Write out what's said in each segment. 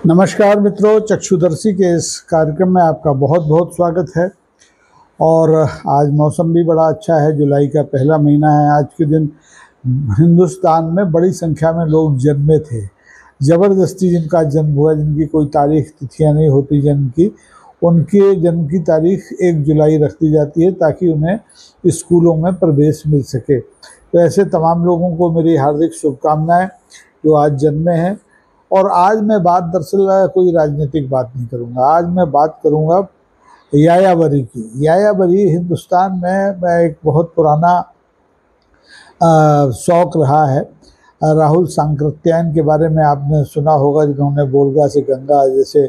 नमस्कार मित्रों, चक्षुदर्शी के इस कार्यक्रम में आपका बहुत बहुत स्वागत है। और आज मौसम भी बड़ा अच्छा है। जुलाई का पहला महीना है। आज के दिन हिंदुस्तान में बड़ी संख्या में लोग जन्मे थे। ज़बरदस्ती जिनका जन्म हुआ, जिनकी कोई तारीख तिथियां नहीं होती जन्म की, उनके जन्म की तारीख 1 जुलाई रख दी जाती है ताकि उन्हें स्कूलों में प्रवेश मिल सके। तो ऐसे तमाम लोगों को मेरी हार्दिक शुभकामनाएं जो आज जन्मे हैं। और आज मैं बात दरअसल कोई राजनीतिक बात नहीं करूंगा। आज मैं बात करूंगा यायावरी की। यायावरी हिंदुस्तान में एक बहुत पुराना शौक रहा है। राहुल सांकृत्यायन के बारे में आपने सुना होगा, जिन्होंने बोलगा से गंगा जैसे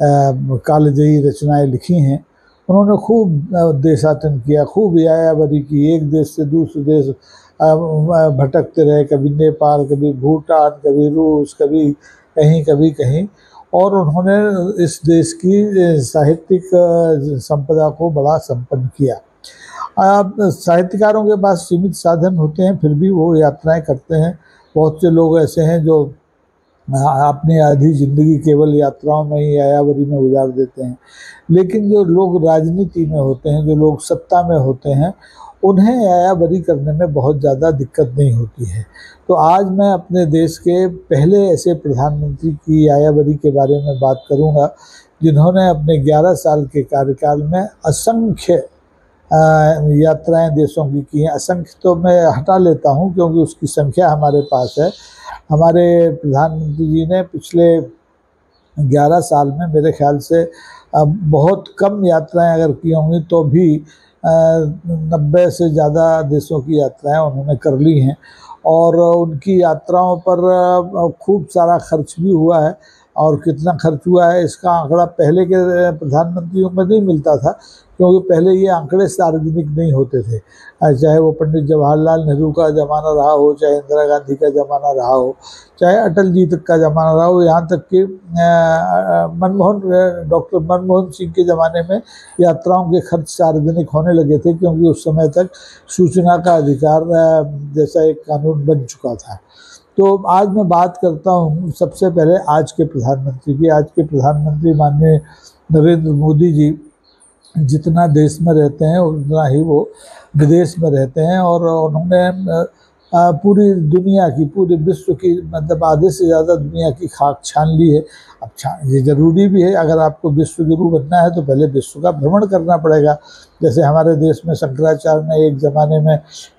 कालजयी रचनाएं लिखी हैं। उन्होंने खूब देशाटन किया, खूब यायावरी की। एक देश से दूसरे देश भटकते रहे, कभी नेपाल, कभी भूटान, कभी रूस, कभी कहीं। और उन्होंने इस देश की साहित्यिक संपदा को बड़ा संपन्न किया। अब साहित्यकारों के पास सीमित साधन होते हैं, फिर भी वो यात्राएं करते हैं। बहुत से लोग ऐसे हैं जो अपनी आधी जिंदगी केवल यात्राओं में ही यायावरी में गुजार देते हैं। लेकिन जो लोग राजनीति में होते हैं, जो लोग सत्ता में होते हैं, उन्हें यायावरी करने में बहुत ज़्यादा दिक्कत नहीं होती है। तो आज मैं अपने देश के पहले ऐसे प्रधानमंत्री की यायावरी के बारे में बात करूंगा, जिन्होंने अपने 11 साल के कार्यकाल में असंख्य यात्राएं देशों की हैं। असंख्य तो मैं हटा लेता हूं क्योंकि उसकी संख्या हमारे पास है। हमारे प्रधानमंत्री जी ने पिछले 11 साल में मेरे ख्याल से बहुत कम यात्राएं अगर की होंगी तो भी 90 से ज़्यादा देशों की यात्राएं उन्होंने कर ली हैं। और उनकी यात्राओं पर खूब सारा खर्च भी हुआ है। और कितना खर्च हुआ है इसका आंकड़ा पहले के प्रधानमंत्रियों में नहीं मिलता था, क्योंकि पहले ये आंकड़े सार्वजनिक नहीं होते थे। चाहे वो पंडित जवाहरलाल नेहरू का ज़माना रहा हो, चाहे इंदिरा गांधी का ज़माना रहा हो, चाहे अटल जी तक का ज़माना रहा हो, यहाँ तक कि डॉक्टर मनमोहन सिंह के ज़माने में यात्राओं के खर्च सार्वजनिक होने लगे थे, क्योंकि उस समय तक सूचना का अधिकार जैसा एक कानून बन चुका था। तो आज मैं बात करता हूँ सबसे पहले आज के प्रधानमंत्री की। आज के प्रधानमंत्री माननीय नरेंद्र मोदी जी जितना देश में रहते हैं उतना ही वो विदेश में रहते हैं। और उन्होंने पूरी दुनिया की, पूरे विश्व की, मतलब आधे से ज़्यादा दुनिया की खाक छान ली है। अच्छा, ये ज़रूरी भी है। अगर आपको विश्व गुरु बनना है तो पहले विश्व का भ्रमण करना पड़ेगा। जैसे हमारे देश में शंकराचार्य ने एक ज़माने में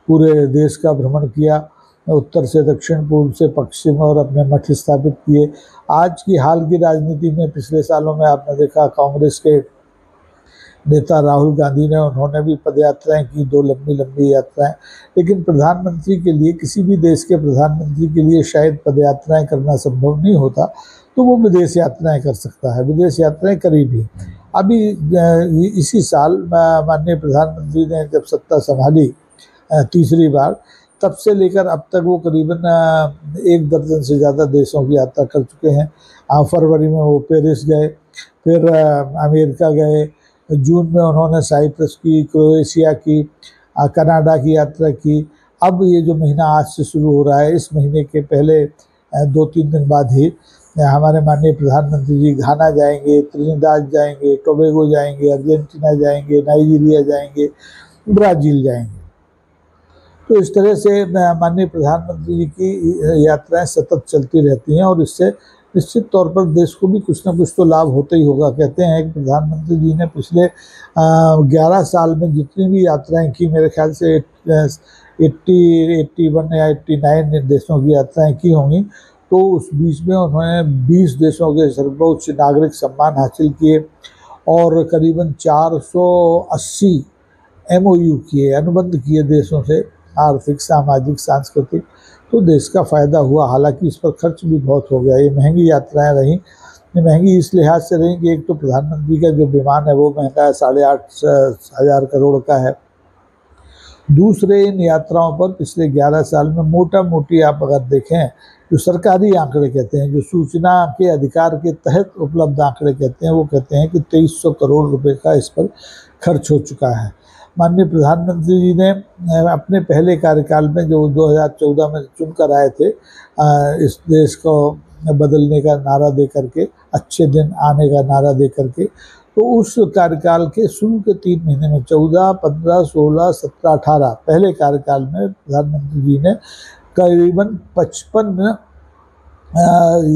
पूरे देश का भ्रमण किया, उत्तर से दक्षिण, पूर्व से पश्चिम, और अपने मठ स्थापित किए। आज की हाल की राजनीति में पिछले सालों में आपने देखा कांग्रेस के नेता राहुल गांधी ने, उन्होंने भी पदयात्राएं की, 2 लंबी लंबी यात्राएं। लेकिन प्रधानमंत्री के लिए, किसी भी देश के प्रधानमंत्री के लिए शायद पदयात्राएं करना संभव नहीं होता, तो वो विदेश यात्राएं कर सकता है। विदेश यात्राएं करी भी। अभी इसी साल माननीय प्रधानमंत्री ने जब सत्ता संभाली तीसरी बार, तब से लेकर अब तक वो करीबन 1 दर्जन से ज़्यादा देशों की यात्रा कर चुके हैं। फरवरी में वो पेरिस गए, फिर अमेरिका गए, जून में उन्होंने साइप्रस की, क्रोएशिया की, कनाडा की यात्रा की। अब ये जो महीना आज से शुरू हो रहा है, इस महीने के पहले 2-3 दिन बाद ही हमारे माननीय प्रधानमंत्री जी घाना जाएंगे, त्रिनिदाद जाएंगे, टोबैगो जाएंगे, अर्जेंटीना जाएंगे, नाइजीरिया जाएंगे, ब्राज़ील जाएंगे। तो इस तरह से माननीय प्रधानमंत्री जी की यात्राएं सतत चलती रहती हैं, और इससे निश्चित तौर पर देश को भी कुछ ना कुछ तो लाभ होता ही होगा। कहते हैं कि प्रधानमंत्री जी ने पिछले 11 साल में जितनी भी यात्राएं की, मेरे ख्याल से 81 या 89 देशों की यात्राएं की होंगी। तो उस बीच में उन्होंने 20 देशों के सर्वोच्च नागरिक सम्मान हासिल किए, और करीबन 480 MOU किए, अनुबंध किए देशों से, आर्थिक, सामाजिक, सांस्कृतिक। तो देश का फ़ायदा हुआ। हालांकि इस पर खर्च भी बहुत हो गया। ये महंगी यात्राएं रहीं। ये महंगी इस लिहाज से रहीं कि एक तो प्रधानमंत्री का जो विमान है वो महंगा है, 8,500 करोड़ का है। दूसरे, इन यात्राओं पर पिछले 11 साल में मोटा मोटी आप अगर देखें, जो सरकारी आंकड़े कहते हैं, जो सूचना के अधिकार के तहत उपलब्ध आंकड़े कहते हैं, वो कहते हैं कि 2300 करोड़ रुपए का इस पर खर्च हो चुका है। माननीय प्रधानमंत्री जी ने अपने पहले कार्यकाल में, जो 2014 में चुनकर आए थे, इस देश को बदलने का नारा दे करके, अच्छे दिन आने का नारा दे करके। तो उस कार्यकाल के शुरू के 3 महीने में 14, 15, 16, 17, 18 पहले कार्यकाल में प्रधानमंत्री जी ने करीबन 55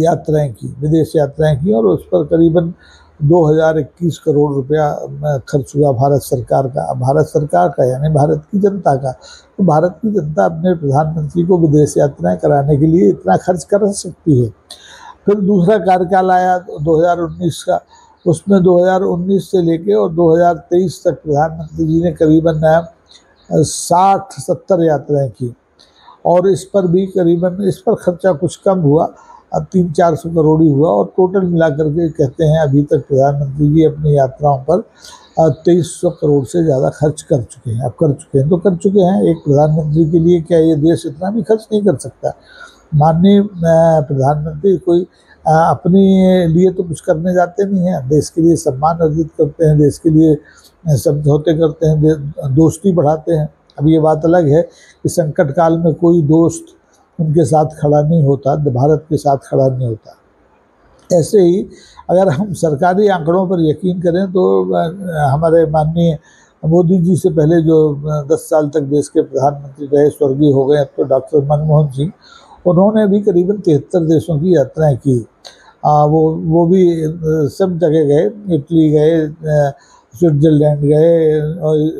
यात्राएं की, विदेश यात्राएं की, और उस पर करीबन 2021 करोड़ रुपया खर्च हुआ भारत सरकार का। भारत सरकार का यानी भारत की जनता का। तो भारत की जनता अपने प्रधानमंत्री को विदेश यात्राएं कराने के लिए इतना खर्च कर सकती है। फिर दूसरा कार्यकाल आया 2019 का, उसमें 2019 से लेके और 2023 तक प्रधानमंत्री जी ने करीबन 60-70 यात्राएं की, और इस पर भी करीबन, इस पर खर्चा कुछ कम हुआ, अब 300-400 करोड़ ही हुआ, और टोटल मिलाकर के कहते हैं अभी तक प्रधानमंत्री जी अपनी यात्राओं पर 2300 करोड़ से ज़्यादा खर्च कर चुके हैं। अब कर चुके हैं तो कर चुके हैं। एक प्रधानमंत्री के लिए क्या ये देश इतना भी खर्च नहीं कर सकता? माननीय प्रधानमंत्री कोई अपने लिए तो कुछ करने जाते नहीं हैं, देश के लिए सम्मान अर्जित करते हैं, देश के लिए समझौते करते हैं, दोस्ती बढ़ाते हैं। अब ये बात अलग है कि संकट काल में कोई दोस्त उनके साथ खड़ा नहीं होता, भारत के साथ खड़ा नहीं होता। ऐसे ही अगर हम सरकारी आंकड़ों पर यकीन करें तो हमारे माननीय मोदी जी से पहले जो 10 साल तक देश के प्रधानमंत्री रहे, स्वर्गीय हो गए अब तो, डॉक्टर मनमोहन सिंह, उन्होंने भी करीबन 73 देशों की यात्राएं की। वो भी सब जगह गए, इटली गए, स्विट्ज़रलैंड गए,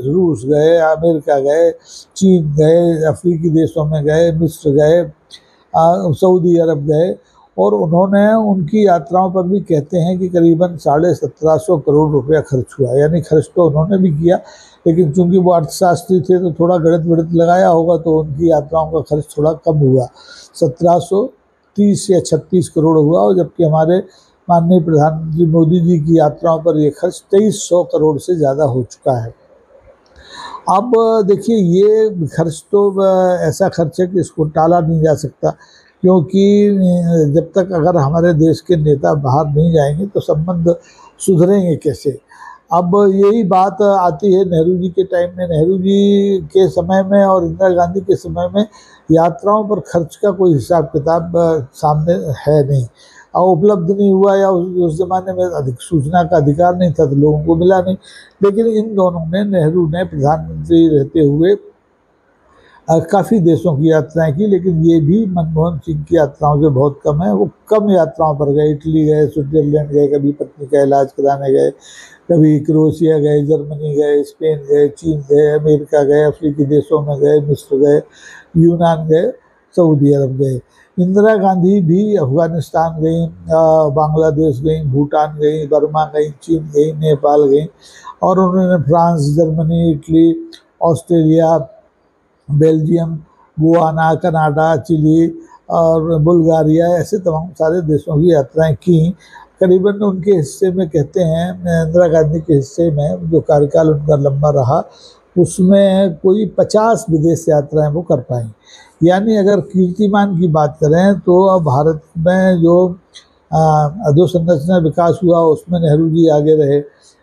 रूस गए, अमेरिका गए, चीन गए, अफ्रीकी देशों में गए, मिस्र गए, सऊदी अरब गए, और उन्होंने उनकी यात्राओं पर भी कहते हैं कि करीबन 1750 करोड़ रुपया खर्च हुआ। यानी खर्च तो उन्होंने भी किया, लेकिन चूंकि वो अर्थशास्त्री थे तो थोड़ा गणित वणित लगाया होगा, तो उनकी यात्राओं का खर्च थोड़ा कम हुआ, 1730 या 36 करोड़ हुआ, और जबकि हमारे माननीय प्रधानमंत्री मोदी जी की यात्राओं पर यह खर्च 2300 करोड़ से ज़्यादा हो चुका है। अब देखिए, ये खर्च तो ऐसा खर्च है कि इसको टाला नहीं जा सकता, क्योंकि जब तक अगर हमारे देश के नेता बाहर नहीं जाएंगे तो संबंध सुधरेंगे कैसे? अब यही बात आती है नेहरू जी के टाइम में। नेहरू जी के समय में और इंदिरा गांधी के समय में यात्राओं पर खर्च का कोई हिसाब किताब सामने है नहीं, और उपलब्ध नहीं हुआ, या उस ज़माने में अधिक सूचना का अधिकार नहीं था तो लोगों को मिला नहीं। लेकिन इन दोनों ने, नेहरू ने प्रधानमंत्री रहते हुए काफ़ी देशों की यात्राएं की, लेकिन ये भी मनमोहन सिंह की यात्राओं से बहुत कम है। वो कम यात्राओं पर गए, इटली गए, स्विट्ज़रलैंड गए, कभी पत्नी का इलाज कराने गए, कभी क्रोएशिया गए, जर्मनी गए, स्पेन गए, चीन गए, अमेरिका गए, अफ्रीकी देशों में गए, मिस्र गए, यूनान गए, सऊदी अरब गए। इंदिरा गांधी भी अफ़गानिस्तान गई, बांग्लादेश गई, भूटान गई, बर्मा गई, चीन गई, नेपाल गई, और उन्होंने France, Germany, Italy, Australia, Belgium, Guyana, Canada, Chile और बुल्गारिया, ऐसे तमाम सारे देशों की यात्राएं की। करीबन उनके हिस्से में कहते हैं, इंदिरा गांधी के हिस्से में जो कार्यकाल उनका लंबा रहा, उसमें कोई 50 विदेश यात्राएं वो कर पाई। यानी अगर कीर्तिमान की बात करें तो अब भारत में जो अधोसंरचना विकास हुआ उसमें नेहरू जी आगे रहे,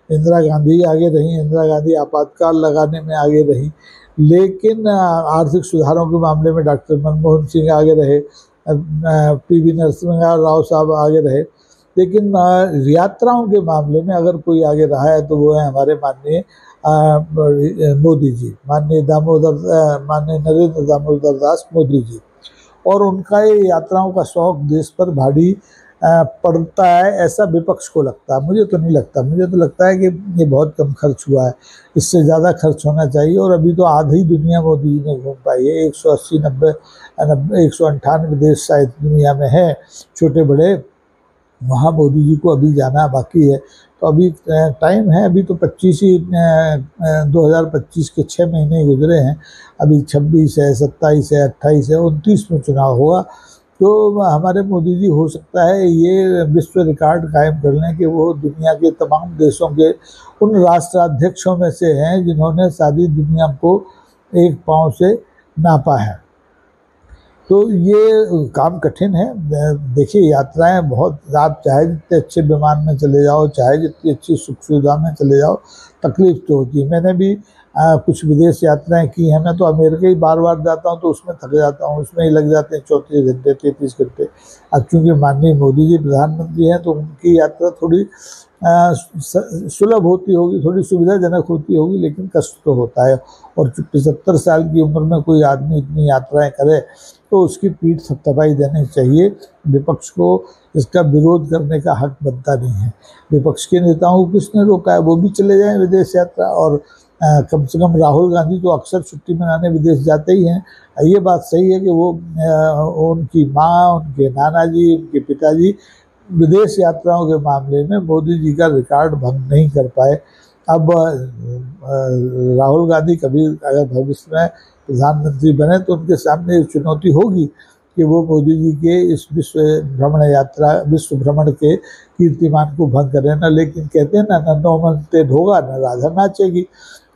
इंदिरा गांधी आगे रही। इंदिरा गांधी आपातकाल लगाने में आगे रही, लेकिन आर्थिक सुधारों के मामले में डॉक्टर मनमोहन सिंह आगे रहे, पीवी नरसिम्हा राव साहब आगे रहे। लेकिन यात्राओं के मामले में अगर कोई आगे रहा है तो वो है हमारे माननीय मोदी जी, माननीय नरेंद्र दामोदर दास मोदी जी। और उनका ये यात्राओं का शौक देश पर भारी पड़ता है, ऐसा विपक्ष को लगता है। मुझे तो नहीं लगता। मुझे तो लगता है कि ये बहुत कम खर्च हुआ है, इससे ज़्यादा खर्च होना चाहिए। और अभी तो आधी दुनिया मोदी जी ने घूम पाई है। 198 देश शायद दुनिया में है, छोटे बड़े, वहाँ मोदी जी को अभी जाना बाकी है। तो अभी टाइम है, अभी तो 2025 के 6 महीने गुजरे हैं, अभी 26 है, 27 है, 28 है, 29 में चुनाव होगा। तो हमारे मोदी जी हो सकता है ये विश्व रिकॉर्ड कायम कर लें कि वो दुनिया के तमाम देशों के उन राष्ट्राध्यक्षों में से हैं जिन्होंने सारी दुनिया को एक पांव से नापा है। तो ये काम कठिन है। देखिए, यात्राएं बहुत, आप चाहे जितने अच्छे विमान में चले जाओ, चाहे जितनी अच्छी सुख सुविधा में चले जाओ, तकलीफ तो होती है। मैंने भी कुछ विदेश यात्राएं की हैं। मैं तो अमेरिका ही बार बार जाता हूं तो उसमें थक जाता हूं, उसमें ही लग जाते हैं 34 घंटे 33 घंटे। अब चूंकि माननीय मोदी जी प्रधानमंत्री हैं तो उनकी यात्रा थोड़ी सुलभ होती होगी, थोड़ी सुविधाजनक होती होगी, लेकिन कष्ट तो होता है। और 75 साल की उम्र में कोई आदमी इतनी यात्राएं करे तो उसकी पीठ थपथपाई देनी चाहिए। विपक्ष को इसका विरोध करने का हक बनता नहीं है। विपक्ष के नेताओं को किसने रोका है? वो भी चले जाएं विदेश यात्रा। और कम से कम राहुल गांधी तो अक्सर छुट्टी मनाने विदेश जाते ही हैं। ये बात सही है कि वो उनकी माँ, उनके नाना जी, उनके पिताजी विदेश यात्राओं के मामले में मोदी जी का रिकॉर्ड भंग नहीं कर पाए। अब राहुल गांधी कभी अगर भविष्य में प्रधानमंत्री बने तो उनके सामने एक चुनौती होगी कि वो मोदी जी के इस विश्व भ्रमण के कीर्तिमान को भंग करें ना। लेकिन कहते हैं ना, नन्नो मनते ढोगा न राधा नाचेगी।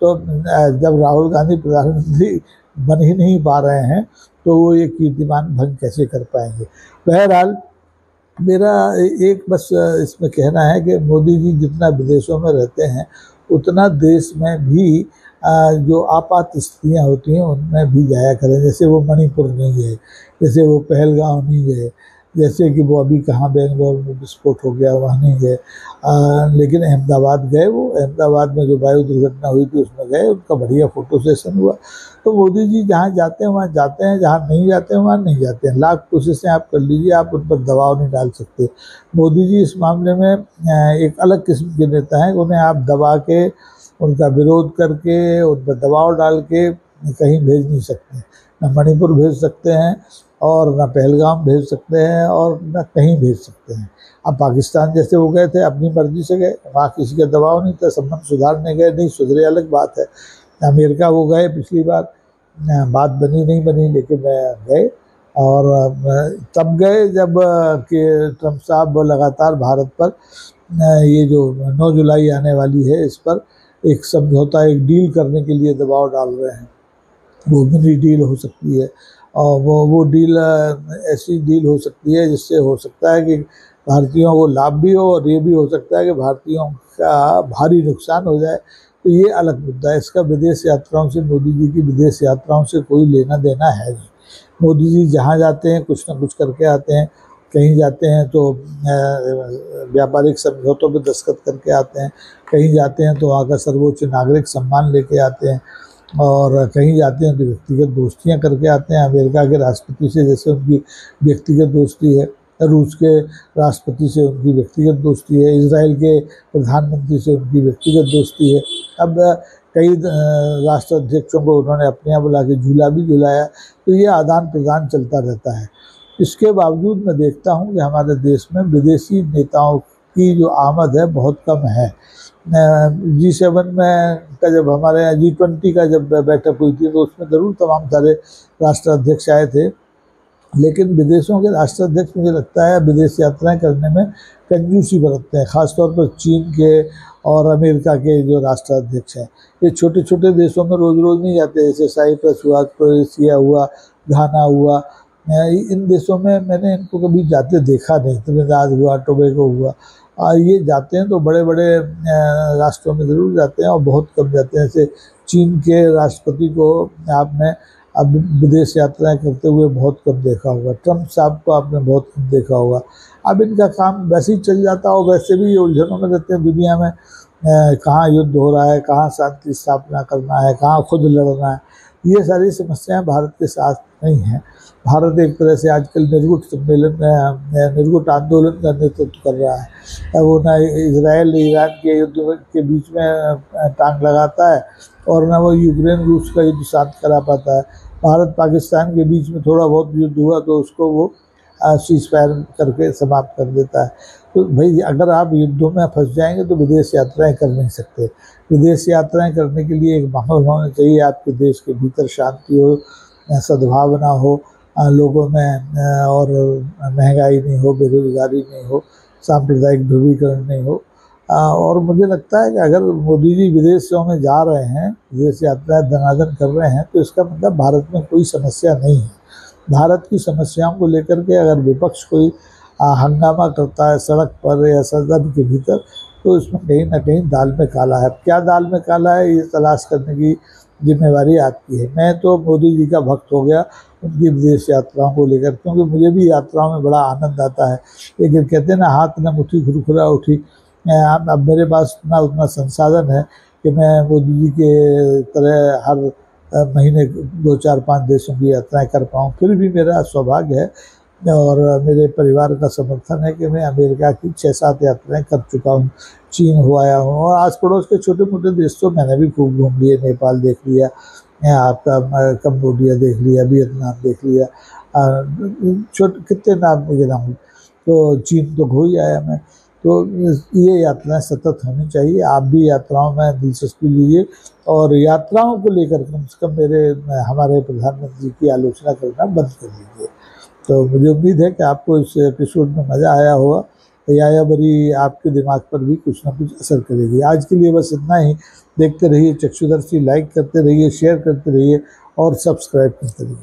तो जब राहुल गांधी प्रधानमंत्री बन ही नहीं पा रहे हैं तो वो ये कीर्तिमान भंग कैसे कर पाएंगे। बहरहाल मेरा एक बस इसमें कहना है कि मोदी जी जितना विदेशों में रहते हैं उतना देश में भी जो आपात स्थितियाँ होती हैं उनमें भी जाया करें। जैसे वो मणिपुर नहीं गए, जैसे वो पहलगांव नहीं गए, जैसे कि वो अभी कहाँ बेंगलोर में विस्फोट हो गया वहाँ नहीं गए, लेकिन अहमदाबाद गए। वो अहमदाबाद में जो वायु दुर्घटना हुई थी उसमें गए, उनका बढ़िया फोटो सेशन हुआ। तो मोदी जी जहाँ जाते हैं वहाँ जाते हैं, जहाँ नहीं जाते हैं वहाँ नहीं जाते हैं। लाख कोशिशें आप कर लीजिए, आप उन पर दबाव नहीं डाल सकते। मोदी जी इस मामले में एक अलग किस्म के नेता हैं। उन्हें आप दबा के, उनका विरोध करके, उन पर दबाव डाल के कहीं भेज नहीं सकते। न मणिपुर भेज सकते हैं और न पहलगाम भेज सकते हैं और न कहीं भेज सकते हैं। अब पाकिस्तान जैसे वो गए थे, अपनी मर्जी से गए, वहाँ किसी का दबाव नहीं था, संबंध सुधारने गए, नहीं सुधरे अलग बात है। अमेरिका वो गए पिछली बार, बात बनी नहीं बनी, लेकिन गए। और तब गए जब कि ट्रम्प साहब लगातार भारत पर ये जो 9 जुलाई आने वाली है इस पर एक समझौता, एक डील करने के लिए दबाव डाल रहे हैं। वो मिनी डील हो सकती है और वो डील ऐसी डील हो सकती है जिससे हो सकता है कि भारतीयों को लाभ भी हो और ये भी हो सकता है कि भारतीयों का भारी नुकसान हो जाए। तो ये अलग मुद्दा है। इसका विदेश यात्राओं से, मोदी जी की विदेश यात्राओं से कोई लेना देना है नहीं। मोदी जी जहाँ जाते हैं कुछ ना कुछ करके आते हैं। कहीं जाते हैं तो व्यापारिक समझौतों पर दस्तखत करके आते हैं, कहीं जाते हैं तो वहाँ का सर्वोच्च नागरिक सम्मान लेके आते हैं, और कहीं जाते हैं तो व्यक्तिगत दोस्तियाँ करके आते हैं। अमेरिका के राष्ट्रपति से जैसे उनकी व्यक्तिगत दोस्ती है, रूस के राष्ट्रपति से उनकी व्यक्तिगत दोस्ती है, इजराइल के प्रधानमंत्री से उनकी व्यक्तिगत दोस्ती है। अब कई राष्ट्राध्यक्षों को उन्होंने अपने यहाँ बुला के झूला भी झुलाया। तो ये आदान प्रदान चलता रहता है। इसके बावजूद मैं देखता हूँ कि हमारे देश में विदेशी नेताओं की जो आमद है बहुत कम है। G7 में का जब हमारे यहाँ G20 का जब बैठक हुई थी तो उसमें ज़रूर तमाम सारे राष्ट्राध्यक्ष आए थे, लेकिन विदेशों के राष्ट्राध्यक्ष मुझे लगता है विदेश यात्राएं करने में कंजूसी बरतते हैं, ख़ासतौर पर चीन के और अमेरिका के जो राष्ट्राध्यक्ष हैं। ये छोटे छोटे देशों में रोज़ रोज़ नहीं जाते, जैसे साइप्रस हुआ, क्रोएशिया हुआ, घाना हुआ। इन देशों में मैंने इनको कभी जाते देखा नहीं। त्रिनिदाद हुआ, टोबैगो हुआ, ये जाते हैं तो बड़े बड़े राष्ट्रों में ज़रूर जाते हैं और बहुत कम जाते हैं। जैसे चीन के राष्ट्रपति को आपने अब विदेश यात्राएं करते हुए बहुत कम देखा होगा, ट्रम्प साहब को आपने बहुत कम देखा होगा। अब इनका काम वैसे ही चल जाता हो, वैसे भी ये उलझनों में रहते हैं दुनिया में, कहाँ युद्ध हो रहा है, कहाँ शांति स्थापना करना है, कहाँ खुद लड़ना है। ये सारी समस्याएं भारत के साथ नहीं हैं। भारत एक तरह से आजकल निर्गुट आंदोलन का नेतृत्व कर रहा है। वो ना इजराइल ईरान के युद्ध के बीच में टांग लगाता है और ना वो यूक्रेन रूस का युद्ध शांत करा पाता है। भारत पाकिस्तान के बीच में थोड़ा बहुत युद्ध हुआ तो उसको वो सीज फायर करके समाप्त कर देता है। तो भाई अगर आप युद्धों में फंस जाएंगे तो विदेश यात्राएं कर नहीं सकते। विदेश यात्राएं करने के लिए एक माहौल होना चाहिए, आपके देश के भीतर शांति हो, सद्भावना हो लोगों में, और महंगाई नहीं हो, बेरोजगारी नहीं हो, सांप्रदायिक ध्रुवीकरण नहीं हो। और मुझे लगता है कि अगर मोदी जी विदेशों में जा रहे हैं, विदेश यात्राएं धनाधन कर रहे हैं, तो इसका मतलब भारत में कोई समस्या नहीं है। भारत की समस्याओं को लेकर के अगर विपक्ष कोई हंगामा करता है सड़क पर या सदन के भीतर, तो इसमें कहीं ना कहीं दाल में काला है। क्या दाल में काला है ये तलाश करने की जिम्मेवारी आपकी है। मैं तो मोदी जी का भक्त हो गया उनकी विदेश यात्राओं को लेकर, क्योंकि मुझे भी यात्राओं में बड़ा आनंद आता है। लेकिन कहते हैं ना, हाथ न मुट्ठी खुरखुरा उठी। अब मेरे पास ना उतना संसाधन है कि मैं मोदी जी के तरह हर महीने 2 4 5 देशों की यात्राएं कर पाऊँ। फिर भी मेरा सौभाग्य है और मेरे परिवार का समर्थन है कि मैं अमेरिका की 6 7 यात्राएं कर चुका हूँ, चीन हो आया हूँ, और आस पड़ोस के छोटे मोटे देश तो मैंने भी खूब घूम लिए। नेपाल देख लिया, आपका कम्बोडिया देख लिया, वियतनाम देख लिया, छोटे कितने नाम गिनाऊँ, तो चीन तो हो ही आया मैं। तो ये यात्राएं सतत होनी चाहिए। आप भी यात्राओं में दिलचस्पी लीजिए और यात्राओं को लेकर कम से कम हमारे प्रधानमंत्री की आलोचना करना बंद कर दीजिए। तो मुझे उम्मीद है कि आपको इस एपिसोड में मज़ा आया होगा। यायावरी आपके दिमाग पर भी कुछ ना कुछ असर करेगी। आज के लिए बस इतना ही। देखते रहिए चक्षुदर्शी, लाइक करते रहिए, शेयर करते रहिए और सब्सक्राइब करते रहिए।